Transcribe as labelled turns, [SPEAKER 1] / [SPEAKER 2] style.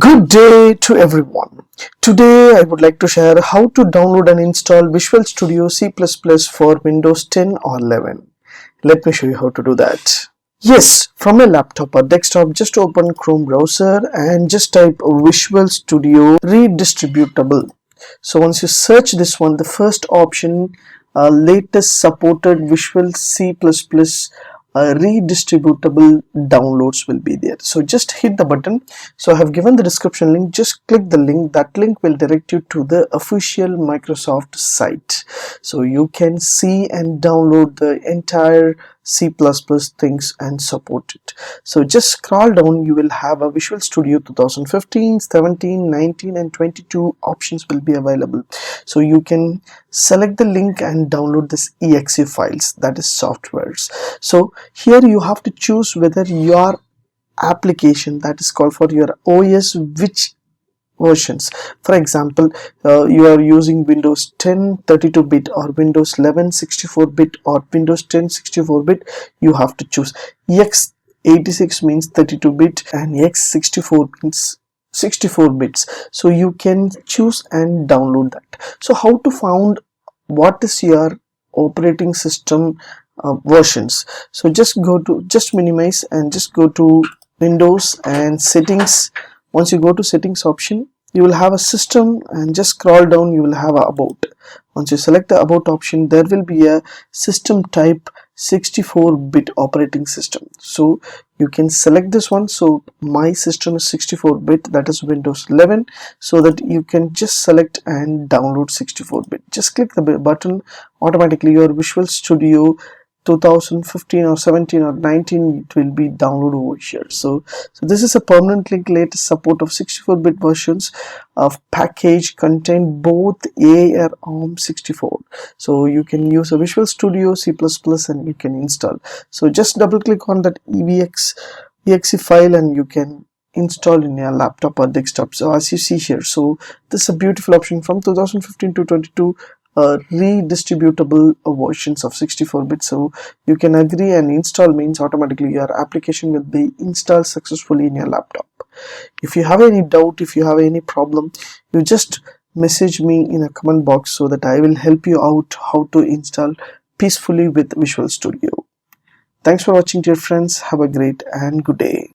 [SPEAKER 1] Good day to everyone. Today I would like to share how to download and install Visual Studio C++ for Windows 10 or 11. Let me show you how to do that. Yes, from a laptop or desktop, just open Chrome browser and just type Visual Studio Redistributable. So once you search this one, the first option, latest supported Visual C++ redistributable downloads will be there. So just hit the button. So I have given the description link. Just click the link. That link will direct you to the official Microsoft site, so you can see and download the entire C++ things and support it. So just scroll down, you will have a Visual Studio 2015, 17, 19 and 22 options will be available. So you can select the link and download this exe files, that is softwares. So here you have to choose whether your application, that is called for your OS, which versions. For example, you are using Windows 10 32-bit or Windows 11 64-bit or Windows 10 64-bit, you have to choose. x86 means 32-bit and x64 means 64 bits. So you can choose and download that. So how to find what is your operating system versions? So just minimize and just go to Windows and settings. Once you go to settings option, you will have a system and just scroll down, you will have a about. Once you select the about option, there will be a system type 64-bit operating system. So you can select this one. So my system is 64-bit, that is Windows 11, so that you can just select and download 64-bit. Just click the button, automatically your Visual Studio 2015 or 17 or 19 it will be downloaded over here. So this is a permanent link. Latest support of 64-bit versions of package contain both ARM64. So you can use a Visual Studio C++ and you can install. So just double click on that exe file and you can install in your laptop or desktop. So as you see here, so this is a beautiful option from 2015 to 22. Redistributable versions of 64-bit. So you can agree and install means automatically your application will be installed successfully in your laptop. If you have any doubt, if you have any problem, you just message me in a comment box so that I will help you out how to install peacefully with Visual Studio. Thanks for watching, dear friends. Have a great and good day.